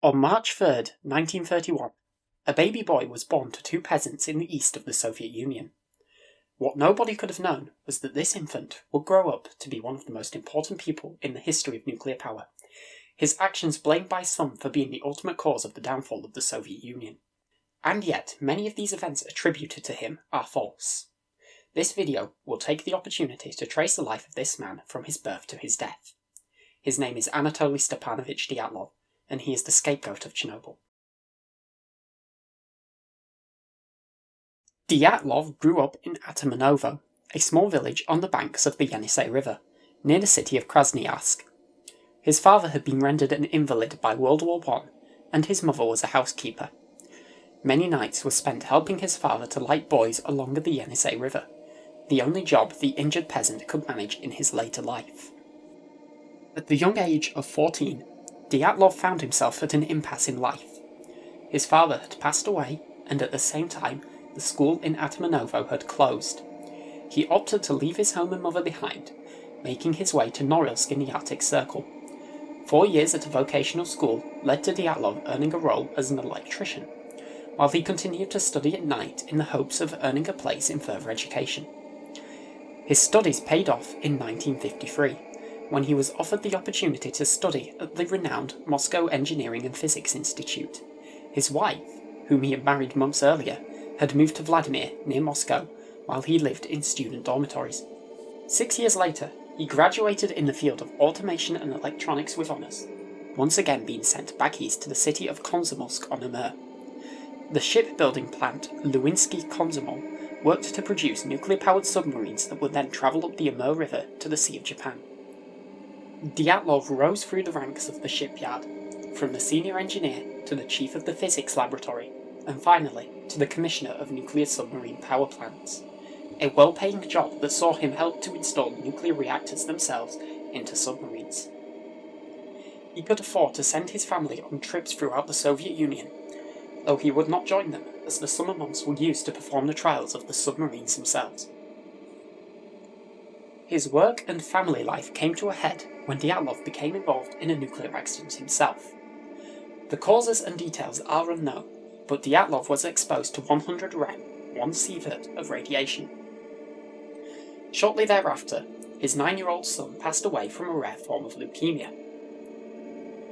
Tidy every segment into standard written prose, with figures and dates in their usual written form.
On March 3rd, 1931, a baby boy was born to two peasants in the east of the Soviet Union. What nobody could have known was that this infant would grow up to be one of the most important people in the history of nuclear power, his actions blamed by some for being the ultimate cause of the downfall of the Soviet Union. And yet, many of these events attributed to him are false. This video will take the opportunity to trace the life of this man from his birth to his death. His name is Anatoly Stepanovich Dyatlov, and he is the scapegoat of Chernobyl. Dyatlov grew up in Atamanovo, a small village on the banks of the Yenisei River, near the city of Krasnoyarsk. His father had been rendered an invalid by World War I, and his mother was a housekeeper. Many nights were spent helping his father to light buoys along the Yenisei River, the only job the injured peasant could manage in his later life. At the young age of 14, Dyatlov found himself at an impasse in life. His father had passed away, and at the same time, the school in Atamanovo had closed. He opted to leave his home and mother behind, making his way to Norilsk in the Arctic Circle. 4 years at a vocational school led to Dyatlov earning a role as an electrician, while he continued to study at night in the hopes of earning a place in further education. His studies paid off in 1953, when he was offered the opportunity to study at the renowned Moscow Engineering and Physics Institute. His wife, whom he had married months earlier, had moved to Vladimir, near Moscow, while he lived in student dormitories. 6 years later, he graduated in the field of automation and electronics with honours, once again being sent back east to the city of Komsomolsk-on-Amur. The shipbuilding plant Lewinsky Komsomol worked to produce nuclear-powered submarines that would then travel up the Amur River to the Sea of Japan. Dyatlov rose through the ranks of the shipyard, from the senior engineer to the chief of the physics laboratory, and finally to the commissioner of nuclear submarine power plants, a well-paying job that saw him help to install nuclear reactors themselves into submarines. He could afford to send his family on trips throughout the Soviet Union, though he would not join them as the summer months were used to perform the trials of the submarines themselves. His work and family life came to a head when Dyatlov became involved in a nuclear accident himself. The causes and details are unknown, but Dyatlov was exposed to 100 rem, 1 sievert of radiation. Shortly thereafter, his 9-year-old son passed away from a rare form of leukemia.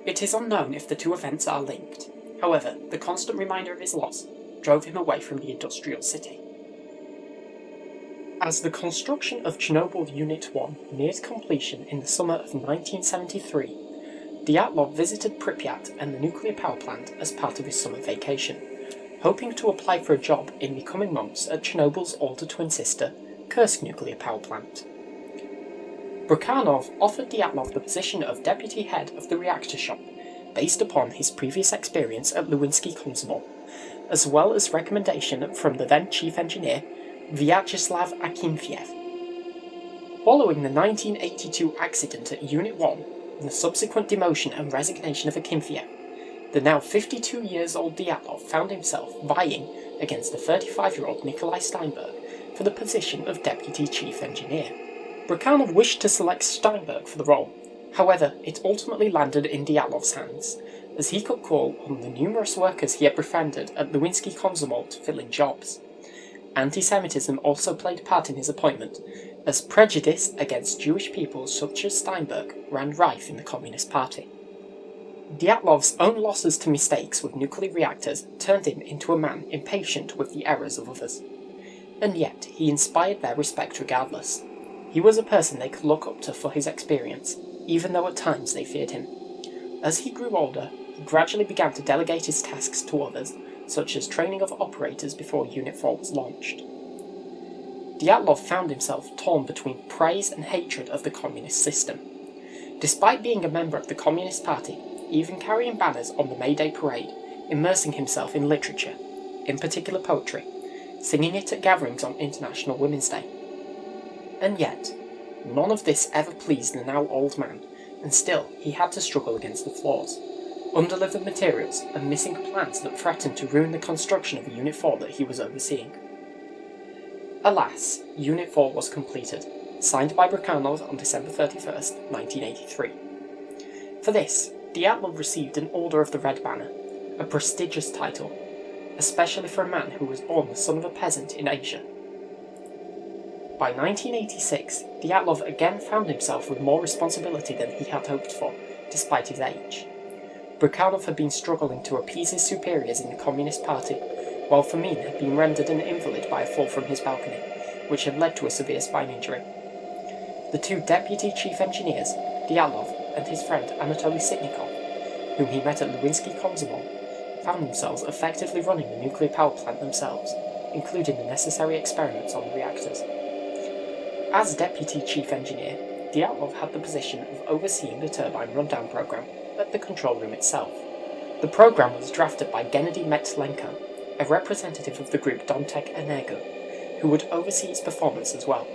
It is unknown if the two events are linked. However, the constant reminder of his loss drove him away from the industrial city. As the construction of Chernobyl Unit 1 neared completion in the summer of 1973, Dyatlov visited Pripyat and the nuclear power plant as part of his summer vacation, hoping to apply for a job in the coming months at Chernobyl's older twin sister, Kursk Nuclear Power Plant. Brekhanov offered Dyatlov the position of deputy head of the reactor shop, based upon his previous experience at Lewinsky Komsomol, as well as recommendation from the then chief engineer, Vyacheslav Akinfeev. Following the 1982 accident at Unit 1, and the subsequent demotion and resignation of Akinfeev, the now 52 years old Dyatlov found himself vying against the 35-year-old Nikolai Steinberg for the position of deputy chief engineer. Brekhanov wished to select Steinberg for the role, however it ultimately landed in Dyatlov's hands, as he could call on the numerous workers he had befriended at Lewinsky Komsomol to fill in jobs. Anti-Semitism also played a part in his appointment, as prejudice against Jewish people such as Steinberg ran rife in the Communist Party. Dyatlov's own losses to mistakes with nuclear reactors turned him into a man impatient with the errors of others. And yet, he inspired their respect regardless. He was a person they could look up to for his experience, even though at times they feared him. As he grew older, he gradually began to delegate his tasks to others, such as training of operators before Unit 4 was launched. Dyatlov found himself torn between praise and hatred of the communist system. Despite being a member of the Communist Party, even carrying banners on the May Day parade, immersing himself in literature, in particular poetry, singing it at gatherings on International Women's Day. And yet, none of this ever pleased the now old man, and still he had to struggle against the flaws, undelivered materials and missing plans that threatened to ruin the construction of Unit 4 that he was overseeing. Alas, Unit 4 was completed, signed by Brekhanov on December 31st, 1983. For this, Dyatlov received an Order of the Red Banner, a prestigious title, especially for a man who was born the son of a peasant in Asia. By 1986, Dyatlov again found himself with more responsibility than he had hoped for, despite his age. Brukhanov had been struggling to appease his superiors in the Communist Party, while Fomin had been rendered an invalid by a fall from his balcony, which had led to a severe spine injury. The two deputy chief engineers, Dyatlov and his friend Anatoly Sitnikov, whom he met at Lewinsky-Komsomol, found themselves effectively running the nuclear power plant themselves, including the necessary experiments on the reactors. As deputy chief engineer, Dyatlov had the position of overseeing the turbine rundown program at the control room itself. The program was drafted by Gennady Metlenko, a representative of the group Domtek Energo, who would oversee its performance as well.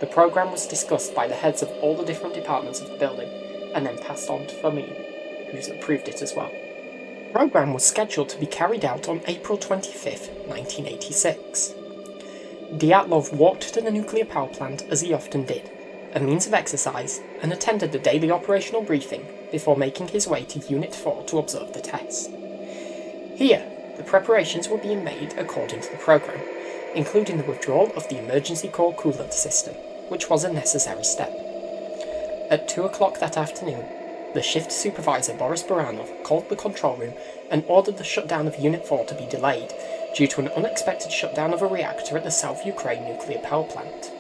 The program was discussed by the heads of all the different departments of the building, and then passed on to Fomin, who's approved it as well. The program was scheduled to be carried out on April 25, 1986. Dyatlov walked to the nuclear power plant as he often did, a means of exercise, and attended the daily operational briefing before making his way to Unit 4 to observe the test. Here, the preparations were being made according to the program, including the withdrawal of the emergency core coolant system, which was a necessary step. At 2 o'clock that afternoon, the shift supervisor Boris Baranov called the control room and ordered the shutdown of Unit 4 to be delayed due to an unexpected shutdown of a reactor at the South Ukraine nuclear power plant.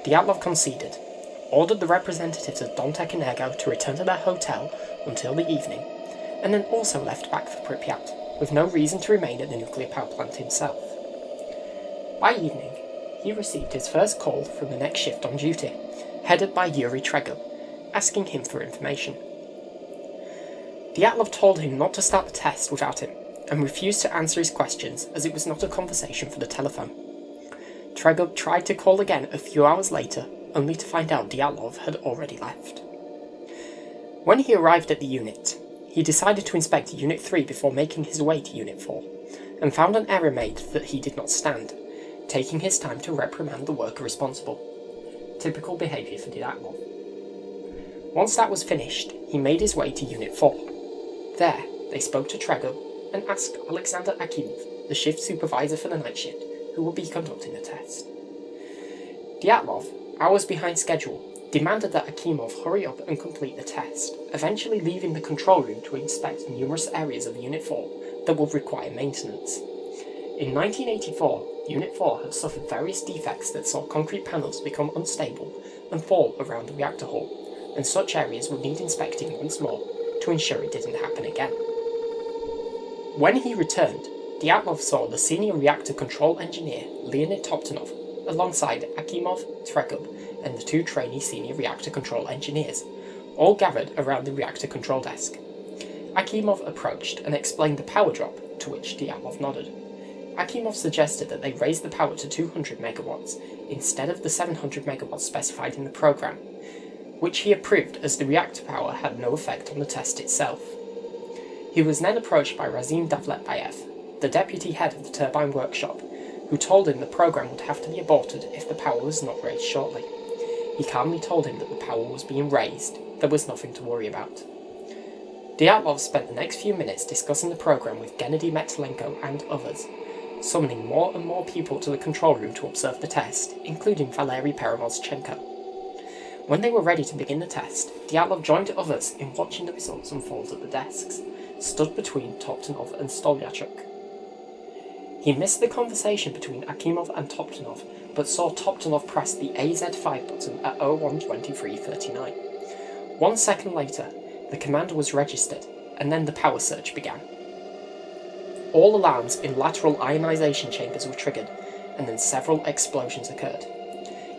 Dyatlov conceded, ordered the representatives of Domtek Energo to return to their hotel until the evening, and then also left back for Pripyat, with no reason to remain at the nuclear power plant himself. By evening, he received his first call from the next shift on duty, headed by Yuri Tregub, asking him for information. Dyatlov told him not to start the test without him, and refused to answer his questions as it was not a conversation for the telephone. Tregub tried to call again a few hours later, only to find out Dyatlov had already left. When he arrived at the unit, he decided to inspect Unit 3 before making his way to Unit 4, and found an error made that he did not stand, taking his time to reprimand the worker responsible. Typical behaviour for Dyatlov. Once that was finished, he made his way to Unit 4. There, they spoke to Tregub and asked Alexander Akimov, the shift supervisor for the night shift, who would be conducting the test. Dyatlov, hours behind schedule, demanded that Akimov hurry up and complete the test, eventually leaving the control room to inspect numerous areas of Unit 4 that would require maintenance. In 1984, Unit 4 had suffered various defects that saw concrete panels become unstable and fall around the reactor hull, and such areas would need inspecting once more to ensure it didn't happen again. When he returned, Dyatlov saw the senior reactor control engineer Leonid Toptonov alongside Akimov, Tregub, and the two trainee senior reactor control engineers, all gathered around the reactor control desk. Akimov approached and explained the power drop, to which Dyatlov nodded. Akimov suggested that they raise the power to 200 megawatts instead of the 700 megawatts specified in the program, which he approved as the reactor power had no effect on the test itself. He was then approached by Razim Davletbayev, the deputy head of the turbine workshop, who told him the program would have to be aborted if the power was not raised shortly. He calmly told him that the power was being raised, there was nothing to worry about. Dyatlov spent the next few minutes discussing the program with Gennady Metlenko and others, summoning more and more people to the control room to observe the test, including Valery Perevozchenko. When they were ready to begin the test, Dyatlov joined others in watching the results unfold at the desks, stood between Toptonov and Stolyachuk. He missed the conversation between Akimov and Toptonov, but saw Toptonov press the AZ5 button at 01:23:39. 1 second later, the command was registered, and then the power surge began. All alarms in lateral ionization chambers were triggered, and then several explosions occurred.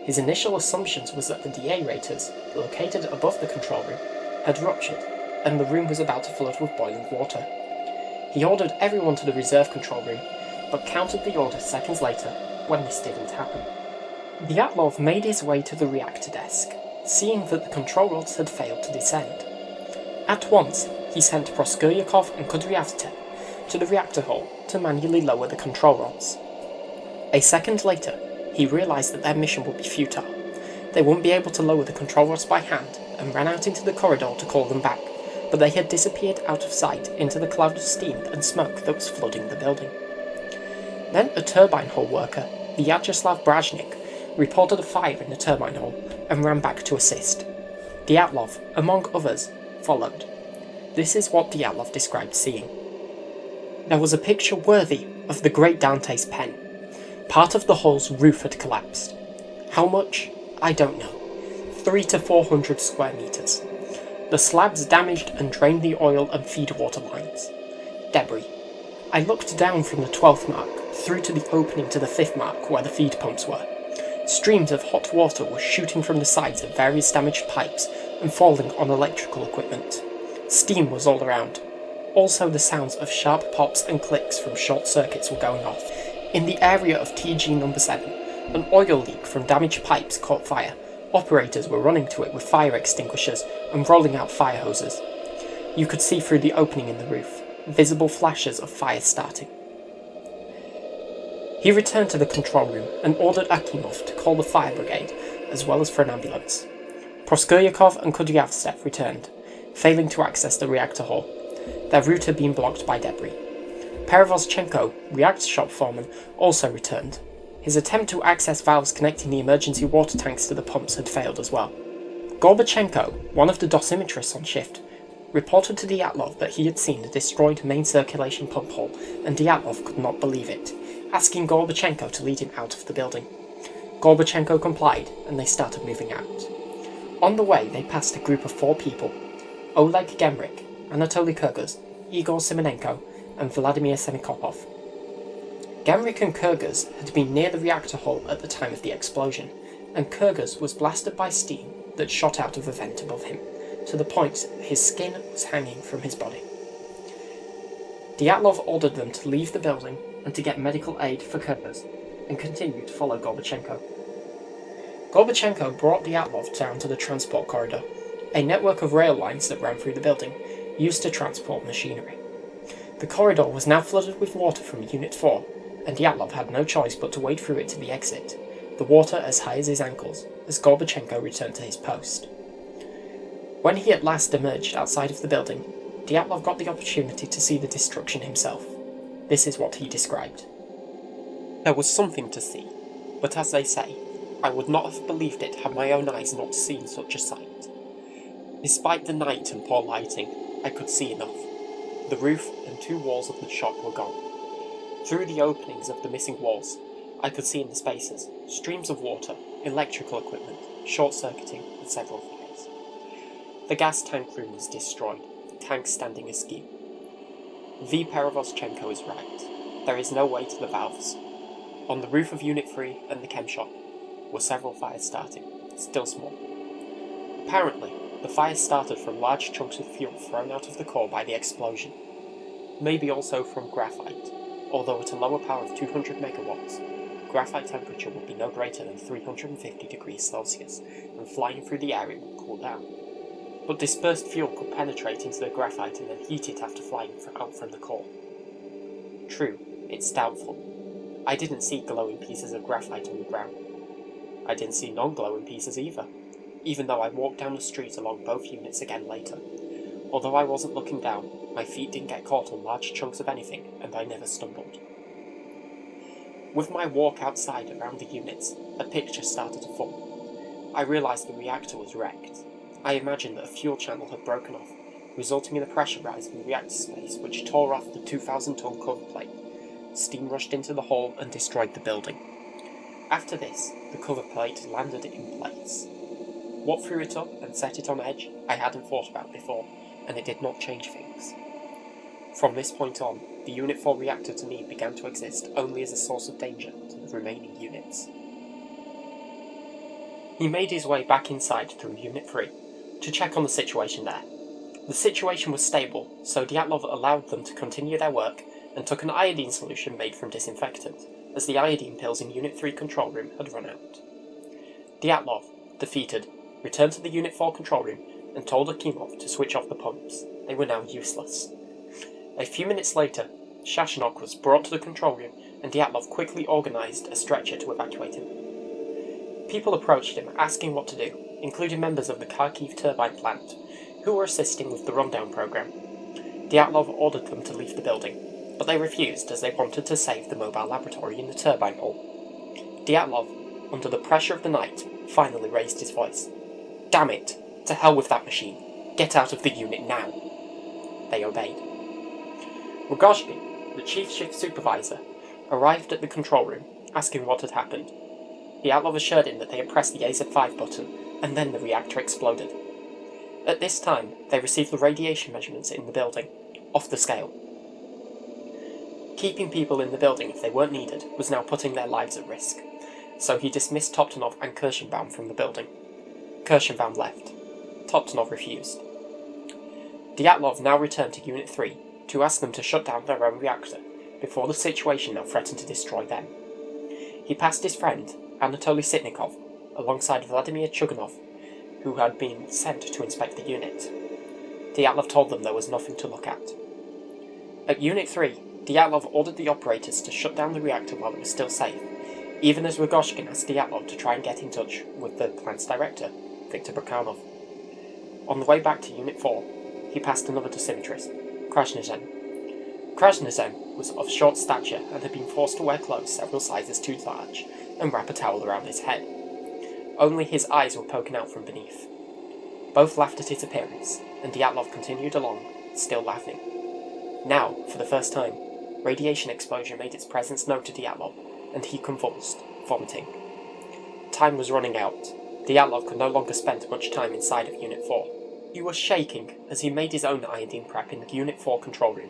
His initial assumptions was that the deaerators, located above the control room, had ruptured, and the room was about to flood with boiling water. He ordered everyone to the reserve control room, but countered the order seconds later when this didn't happen. Dyatlov made his way to the reactor desk, seeing that the control rods had failed to descend. At once, he sent Proskuryakov and Kudryavtsev to the reactor hull to manually lower the control rods. A second later, he realised that their mission would be futile. They wouldn't be able to lower the control rods by hand, and ran out into the corridor to call them back, but they had disappeared out of sight into the cloud of steam and smoke that was flooding the building. Then a turbine hall worker, Vyacheslav Brajnik, reported a fire in the turbine hall and ran back to assist. Dyatlov, among others, followed. This is what Dyatlov described seeing. There was a picture worthy of the great Dante's pen. Part of the hall's roof had collapsed. How much? I don't know. 300 to 400 square meters. The slabs damaged and drained the oil and feed water lines. Debris. I looked down from the 12th mark through to the opening to the 5th mark where the feed pumps were. Streams of hot water were shooting from the sides of various damaged pipes and falling on electrical equipment. Steam was all around. Also the sounds of sharp pops and clicks from short circuits were going off. In the area of TG number 7, an oil leak from damaged pipes caught fire. Operators were running to it with fire extinguishers and rolling out fire hoses. You could see through the opening in the roof, visible flashes of fire starting. He returned to the control room and ordered Akimov to call the fire brigade, as well as for an ambulance. Proskuryakov and Kudyavtsev returned, failing to access the reactor hall. Their route had been blocked by debris. Perevozchenko, reactor shop foreman, also returned. His attempt to access valves connecting the emergency water tanks to the pumps had failed as well. Gorbachenko, one of the dosimetrists on shift, reported to Dyatlov that he had seen the destroyed main circulation pump hall, and Dyatlov could not believe it, asking Gorbachenko to lead him out of the building. Gorbachenko complied, and they started moving out. On the way, they passed a group of 4 people: Oleg Gemrik, Anatoly Kurgaz, Igor Simonenko, and Vladimir Semikopov. Gemrik and Kurgaz had been near the reactor hall at the time of the explosion, and Kurgaz was blasted by steam that shot out of a vent above him, to the point his skin was hanging from his body. Dyatlov ordered them to leave the building and to get medical aid for Kurgaz, and continued to follow Gorbachenko. Gorbachenko brought Dyatlov down to the transport corridor, a network of rail lines that ran through the building, used to transport machinery. The corridor was now flooded with water from Unit 4, and Dyatlov had no choice but to wade through it to the exit, the water as high as his ankles, as Gorbachenko returned to his post. When he at last emerged outside of the building, Dyatlov got the opportunity to see the destruction himself. This is what he described. There was something to see, but as they say, I would not have believed it had my own eyes not seen such a sight. Despite the night and poor lighting, I could see enough. The roof and 2 walls of the shop were gone. Through the openings of the missing walls, I could see in the spaces streams of water, electrical equipment, short-circuiting, and several fires. The gas tank room was destroyed, tanks standing askew. V. Perevozchenko is right. There is no way to the valves. On the roof of Unit 3 and the chem shop were several fires starting, still small. Apparently, the fires started from large chunks of fuel thrown out of the core by the explosion. Maybe also from graphite, although at a lower power of 200 megawatts, graphite temperature would be no greater than 350 degrees Celsius, and flying through the air it would cool down. But dispersed fuel could penetrate into the graphite and then heat it after flying out from the core. True, it's doubtful. I didn't see glowing pieces of graphite on the ground. I didn't see non-glowing pieces either, even though I walked down the street along both units again later. Although I wasn't looking down, my feet didn't get caught on large chunks of anything, and I never stumbled. With my walk outside around the units, a picture started to form. I realised the reactor was wrecked. I imagined that a fuel channel had broken off, resulting in a pressure rise in the reactor space which tore off the 2,000-ton cover plate. Steam rushed into the hall and destroyed the building. After this, the cover plate landed in place. What threw it up and set it on edge, I hadn't thought about before, and it did not change things. From this point on, the Unit 4 reactor to me began to exist only as a source of danger to the remaining units. He made his way back inside through Unit 3 to check on the situation there. The situation was stable, so Dyatlov allowed them to continue their work and took an iodine solution made from disinfectant, as the iodine pills in Unit 3 control room had run out. Dyatlov, defeated, returned to the Unit 4 control room and told Akimov to switch off the pumps. They were now useless. A few minutes later, Shashanok was brought to the control room and Dyatlov quickly organised a stretcher to evacuate him. People approached him asking what to do, including members of the Kharkiv turbine plant, who were assisting with the rundown program. Dyatlov ordered them to leave the building, but they refused as they wanted to save the mobile laboratory in the turbine hall. Dyatlov, under the pressure of the night, finally raised his voice. "Damn it! To hell with that machine! Get out of the unit now!" They obeyed. Rogozhkin, the chief shift supervisor, arrived at the control room, asking what had happened. Dyatlov assured him that they had pressed the AZ-5 button, and then the reactor exploded. At this time, they received the radiation measurements in the building, off the scale. Keeping people in the building if they weren't needed was now putting their lives at risk, so he dismissed Toptonov and Kirshenbaum from the building. Kirshenbaum left. Toptonov refused. Dyatlov now returned to Unit 3 to ask them to shut down their own reactor before the situation now threatened to destroy them. He passed his friend, Anatoly Sitnikov, alongside Vladimir Chuganov, who had been sent to inspect the unit. Dyatlov told them there was nothing to look at. At Unit 3, Dyatlov ordered the operators to shut down the reactor while it was still safe, even as Rogozhkin asked Dyatlov to try and get in touch with the plant's director, Viktor Brakhanov. On the way back to Unit 4, he passed another dosimetrist, Krasnozem. Krasnozem was of short stature and had been forced to wear clothes several sizes too large and wrap a towel around his head. Only his eyes were poking out from beneath. Both laughed at his appearance, and Dyatlov continued along, still laughing. Now, for the first time, radiation exposure made its presence known to Dyatlov, and he convulsed, vomiting. Time was running out. Dyatlov could no longer spend much time inside of Unit 4. He was shaking as he made his own iodine prep in the Unit 4 control room,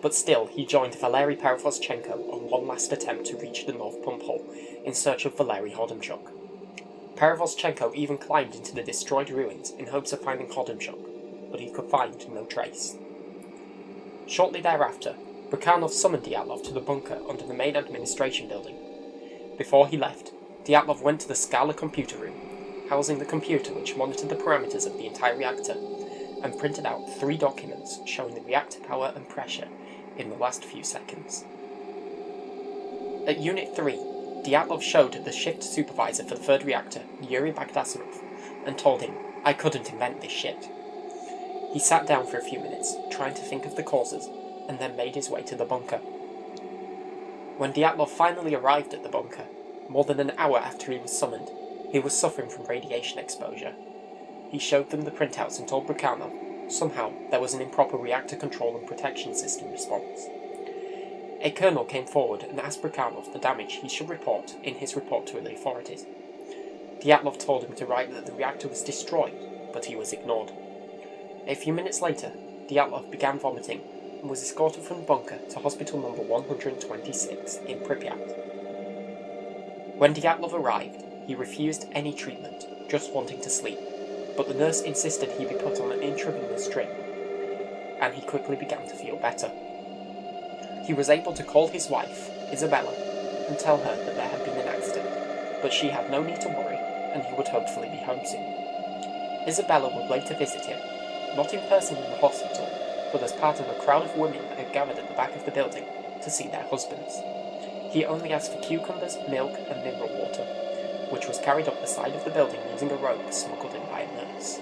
but still he joined Valery Perevoschenko on one last attempt to reach the North Pump Hole in search of Valery Hodemchuk. Perevoschenko even climbed into the destroyed ruins in hopes of finding Hodemchuk, but he could find no trace. Shortly thereafter, Brakhanov summoned Dyatlov to the bunker under the main administration building. Before he left, Dyatlov went to the Scala computer room, housing the computer which monitored the parameters of the entire reactor, and printed out 3 documents showing the reactor power and pressure in the last few seconds. At Unit 3, Dyatlov showed the shift supervisor for the 3rd reactor, Yuri Bagdasanov, and told him, "I couldn't invent this shit." He sat down for a few minutes, trying to think of the causes, and then made his way to the bunker. When Dyatlov finally arrived at the bunker, more than an hour after he was summoned, he was suffering from radiation exposure. He showed them the printouts and told Brakhanov somehow there was an improper reactor control and protection system response. A colonel came forward and asked Brakhanov the damage he should report in his report to the authorities. Dyatlov told him to write that the reactor was destroyed, but he was ignored. A few minutes later, Dyatlov began vomiting and was escorted from the bunker to hospital number 126 in Pripyat. When Dyatlov arrived, he refused any treatment, just wanting to sleep, but the nurse insisted he be put on an intravenous drip, and he quickly began to feel better. He was able to call his wife, Isabella, and tell her that there had been an accident, but she had no need to worry, and he would hopefully be home soon. Isabella would later visit him, not in person in the hospital, but as part of a crowd of women that had gathered at the back of the building to see their husbands. He only asked for cucumbers, milk, and mineral water, which was carried up the side of the building using a rope smuggled in by a nurse.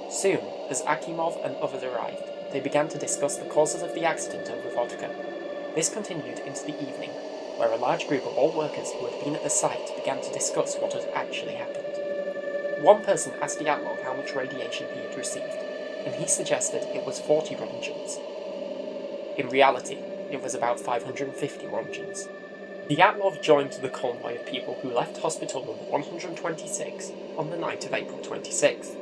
Soon, as Akimov and others arrived, they began to discuss the causes of the accident over vodka. This continued into the evening, where a large group of all workers who had been at the site began to discuss what had actually happened. One person asked Dyatlov how much radiation he had received, and he suggested it was 40 roentgens. In reality, it was about 550 roentgens. Dyatlov joined the convoy of people who left hospital number 126 on the night of April 26th.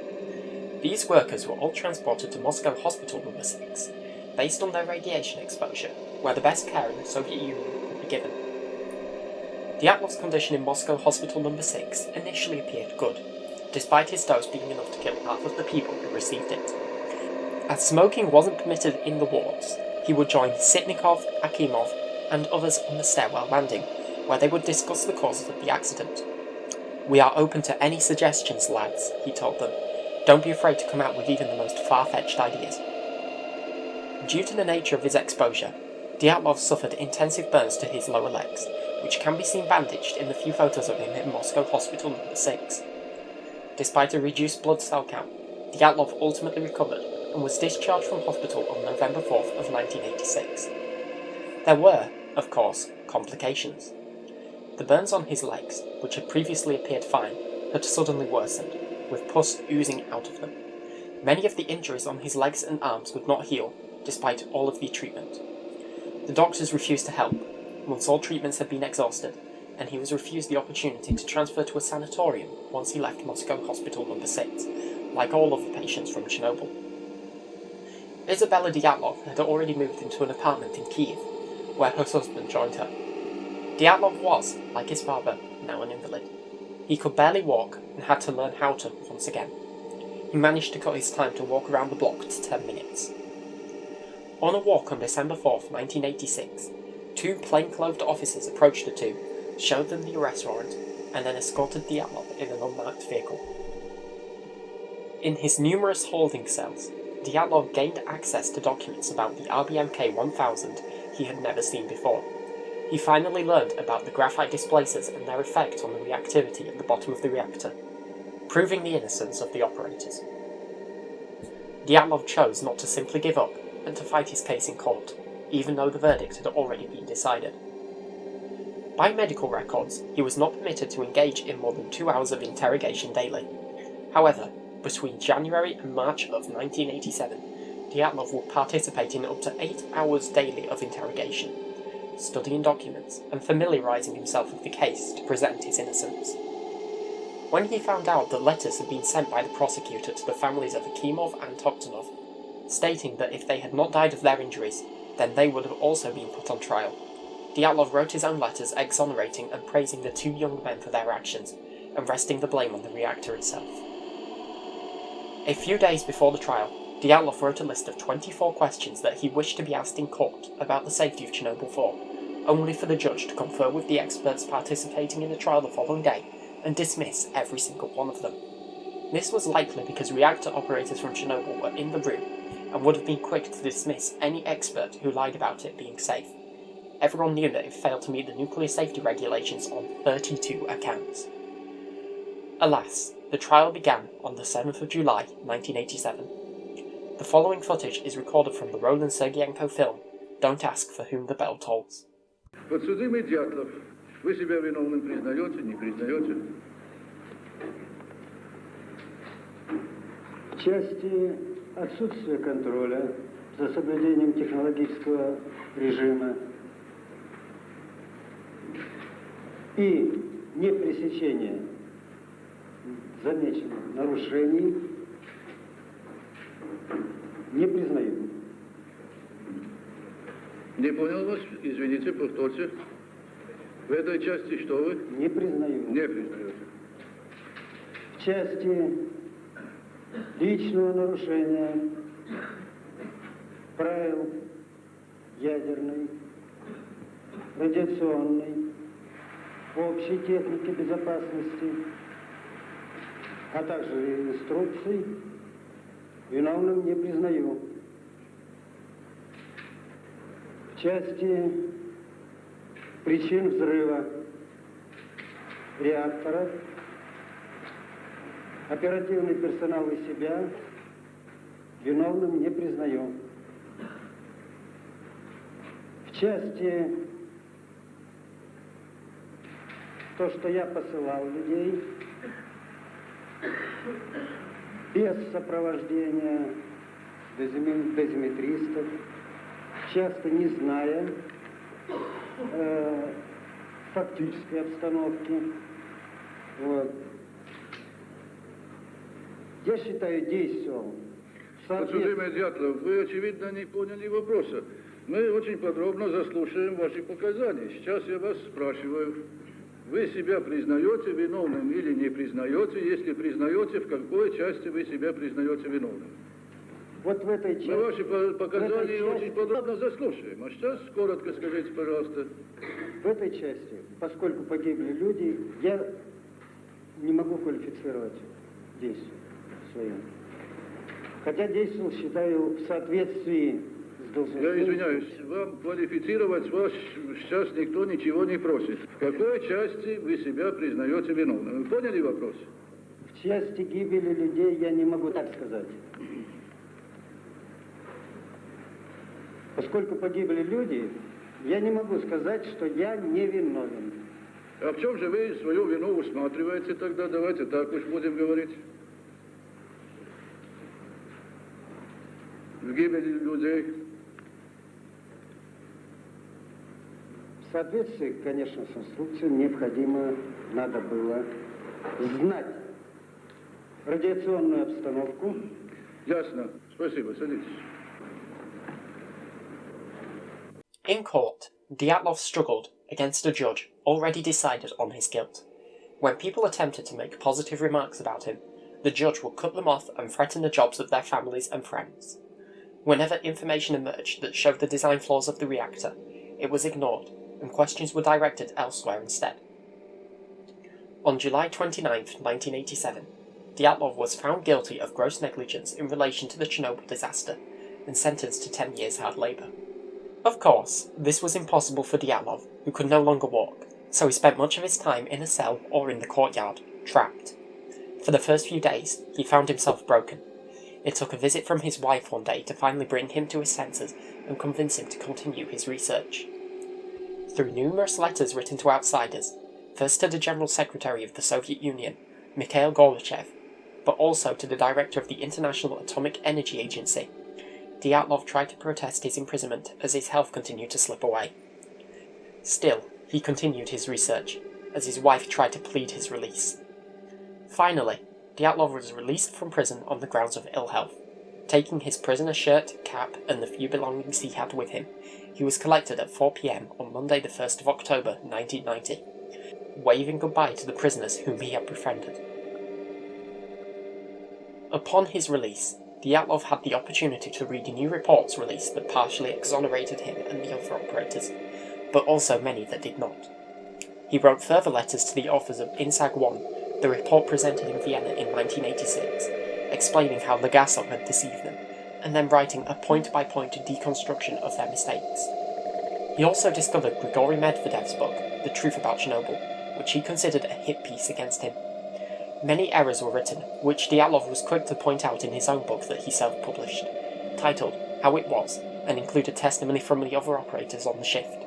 These workers were all transported to Moscow Hospital number 6, based on their radiation exposure, where the best care in the Soviet Union could be given. Dyatlov's condition in Moscow Hospital number 6 initially appeared good, despite his dose being enough to kill half of the people who received it. As smoking wasn't permitted in the wards, he would join Sitnikov, Akimov, and others on the stairwell landing, where they would discuss the causes of the accident. "We are open to any suggestions, lads," he told them. "Don't be afraid to come out with even the most far-fetched ideas." Due to the nature of his exposure, Dyatlov suffered intensive burns to his lower legs, which can be seen bandaged in the few photos of him in Moscow Hospital number 6. Despite a reduced blood cell count, Dyatlov ultimately recovered and was discharged from hospital on November 4th of 1986. There were, of course, complications. The burns on his legs, which had previously appeared fine, had suddenly worsened, with pus oozing out of them. Many of the injuries on his legs and arms would not heal, despite all of the treatment. The doctors refused to help, once all treatments had been exhausted, and he was refused the opportunity to transfer to a sanatorium once he left Moscow Hospital No. 6, like all other patients from Chernobyl. Isabella Dyatlov had already moved into an apartment in Kiev, where her husband joined her. Dyatlov was, like his father, now an invalid. He could barely walk and had to learn how to once again. He managed to cut his time to walk around the block to 10 minutes. On a walk on December 4th, 1986, two plainclothed officers approached the two, showed them the arrest warrant, and then escorted Dyatlov in an unmarked vehicle. In his numerous holding cells, Dyatlov gained access to documents about the RBMK-1000 he had never seen before. He finally learned about the graphite displacers and their effect on the reactivity at the bottom of the reactor, proving the innocence of the operators. Dyatlov chose not to simply give up and to fight his case in court, even though the verdict had already been decided. By medical records, he was not permitted to engage in more than 2 hours of interrogation daily. However, between January and March of 1987, Dyatlov would participate in up to 8 hours daily of interrogation, studying documents and familiarising himself with the case to present his innocence. When he found out that letters had been sent by the prosecutor to the families of Akimov and Toktanov, stating that if they had not died of their injuries, then they would have also been put on trial, Dyatlov wrote his own letters exonerating and praising the two young men for their actions, and resting the blame on the reactor itself. A few days before the trial, Dyatlov wrote a list of 24 questions that he wished to be asked in court about the safety of Chernobyl 4, only for the judge to confer with the experts participating in the trial the following day and dismiss every single one of them. This was likely because reactor operators from Chernobyl were in the room and would have been quick to dismiss any expert who lied about it being safe. Everyone knew that it failed to meet the nuclear safety regulations on 32 accounts. Alas, the trial began on the 7th of July 1987. The following footage is recorded from the Roland Sergeyenko film, Don't Ask for Whom the Bell Tolls. Подсудимый Дятлов, вы себя виновным признаете, не признаете? В части отсутствия контроля за соблюдением технологического режима и непресечения замеченных нарушений не признаю. Не понял вас, извините, повторьте. В этой части что вы? Не признаю. Не признаете. В части личного нарушения правил ядерной, радиационной, общей техники безопасности, а также инструкций, виновным не признаю. В части причин взрыва реактора оперативный персонал и себя виновным не признаю. В части то, что я посылал людей без сопровождения дозиметристов, часто не зная фактической обстановки. Вот. Я считаю, действовал в соответствии... Подсудимый Дятлов, вы, очевидно, не поняли вопроса. Мы очень подробно заслушаем ваши показания. Сейчас я вас спрашиваю. Вы себя признаете виновным или не признаете? Если признаете, в какой части вы себя признаете виновным? Вот в этой части... Мы ваши показания очень подробно заслушаем. А сейчас коротко скажите, пожалуйста. В этой части, поскольку погибли люди, я не могу квалифицировать действия свои. Хотя действовал, считаю, в соответствии с должностью... Я извиняюсь, вам квалифицировать вас сейчас никто ничего не просит. В какой части вы себя признаете виновным? Вы поняли вопрос? В части гибели людей я не могу так сказать. Поскольку погибли люди, я не могу сказать, что я невиновен. А в чем же вы свою вину усматриваете тогда? Давайте так уж будем говорить. В гибели людей. В соответствии, конечно, с инструкцией необходимо, надо было знать радиационную обстановку. Ясно. Спасибо. Садитесь. In court, Dyatlov struggled against a judge already decided on his guilt. When people attempted to make positive remarks about him, the judge would cut them off and threaten the jobs of their families and friends. Whenever information emerged that showed the design flaws of the reactor, it was ignored, and questions were directed elsewhere instead. On July 29, 1987, Dyatlov was found guilty of gross negligence in relation to the Chernobyl disaster and sentenced to 10 years hard labour. Of course, this was impossible for Dyatlov, who could no longer walk, so he spent much of his time in a cell or in the courtyard, trapped. For the first few days, he found himself broken. It took a visit from his wife one day to finally bring him to his senses and convince him to continue his research. Through numerous letters written to outsiders, first to the General Secretary of the Soviet Union, Mikhail Gorbachev, but also to the director of the International Atomic Energy Agency, Dyatlov tried to protest his imprisonment as his health continued to slip away. Still, he continued his research, as his wife tried to plead his release. Finally, Dyatlov was released from prison on the grounds of ill health. Taking his prisoner shirt, cap, and the few belongings he had with him, he was collected at 4 p.m. on Monday the 1st of October 1990, waving goodbye to the prisoners whom he had befriended. Upon his release, Dyatlov had the opportunity to read new reports released that partially exonerated him and the other operators, but also many that did not. He wrote further letters to the authors of INSAG 1, the report presented in Vienna in 1986, explaining how Legasov had deceived them, and then writing a point-by-point deconstruction of their mistakes. He also discovered Grigory Medvedev's book, The Truth About Chernobyl, which he considered a hit piece against him. Many errors were written, which Dyatlov was quick to point out in his own book that he self-published, titled How It Was, and included testimony from the other operators on the shift.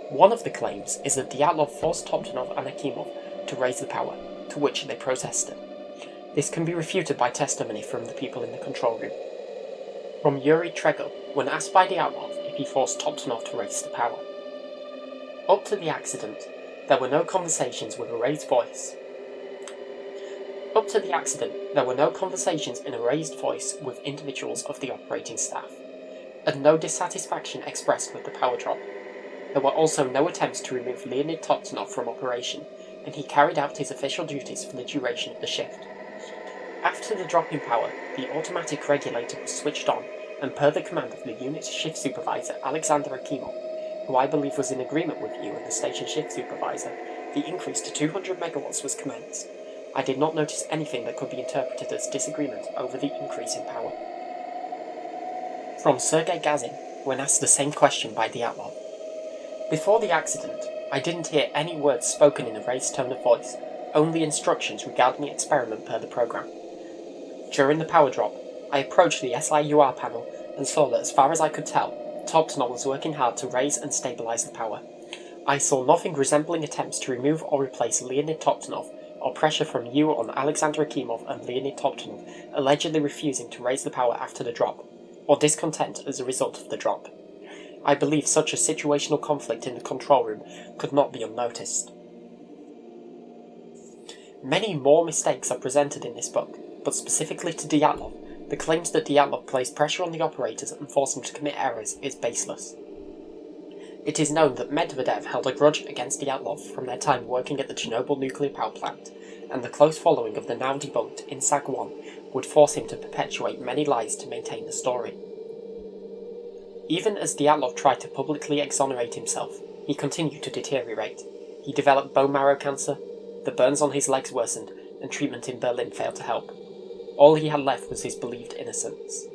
One of the claims is that Dyatlov forced Toptonov and Akimov to raise the power, to which they protested. This can be refuted by testimony from the people in the control room. From Yuri Tregov, when asked by Dyatlov if he forced Toptonov to raise the power. Up to the accident, there were no conversations with a raised voice. Up to the accident, there were no conversations in a raised voice with individuals of the operating staff, and no dissatisfaction expressed with the power drop. There were also no attempts to remove Leonid Toptonov from operation, and he carried out his official duties for the duration of the shift. After the drop in power, the automatic regulator was switched on, and per the command of the unit shift supervisor Alexander Akimov, who I believe was in agreement with you and the station shift supervisor, the increase to 200 megawatts was commenced. I did not notice anything that could be interpreted as disagreement over the increase in power. From Sergei Gazin, when asked the same question by Dyatlov. Before the accident, I didn't hear any words spoken in a raised tone of voice, only instructions regarding the experiment per the program. During the power drop, I approached the SIUR panel and saw that as far as I could tell, Toptonov was working hard to raise and stabilize the power. I saw nothing resembling attempts to remove or replace Leonid Toptonov, or pressure from you on Alexander Akimov and Leonid Toptonov allegedly refusing to raise the power after the drop, or discontent as a result of the drop. I believe such a situational conflict in the control room could not be unnoticed. Many more mistakes are presented in this book, but specifically to Dyatlov, the claims that Dyatlov placed pressure on the operators and forced them to commit errors is baseless. It is known that Medvedev held a grudge against Dyatlov from their time working at the Chernobyl Nuclear Power Plant, and the close following of the now debunked INSAG 1 would force him to perpetuate many lies to maintain the story. Even as Dyatlov tried to publicly exonerate himself, he continued to deteriorate. He developed bone marrow cancer, the burns on his legs worsened, and treatment in Berlin failed to help. All he had left was his believed innocence.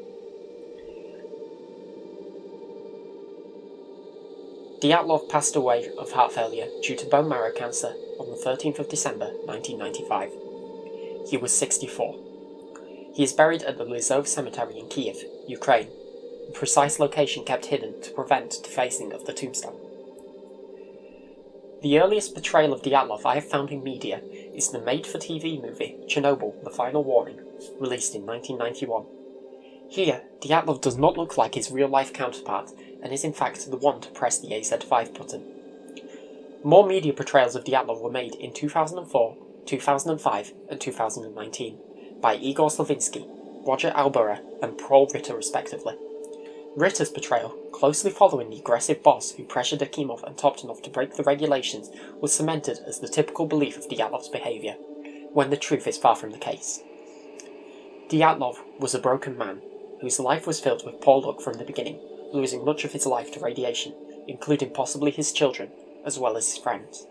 Dyatlov passed away of heart failure due to bone marrow cancer on the 13th of December 1995. He was 64. He is buried at the Lizov Cemetery in Kiev, Ukraine, the precise location kept hidden to prevent defacing of the tombstone. The earliest portrayal of Dyatlov I have found in media is the made-for-TV movie Chernobyl: The Final Warning, released in 1991. Here, Dyatlov does not look like his real-life counterpart, and is in fact the one to press the AZ5 button. More media portrayals of Dyatlov were made in 2004, 2005, and 2019, by Igor Slavinsky, Roger Albera, and Paul Ritter respectively. Ritter's portrayal, closely following the aggressive boss who pressured Akimov and Toptonov to break the regulations, was cemented as the typical belief of Dyatlov's behaviour, when the truth is far from the case. Dyatlov was a broken man, whose life was filled with poor luck from the beginning, losing much of his life to radiation, including possibly his children, as well as his friends.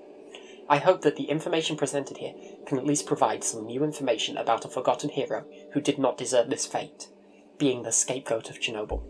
I hope that the information presented here can at least provide some new information about a forgotten hero who did not deserve this fate, being the scapegoat of Chernobyl.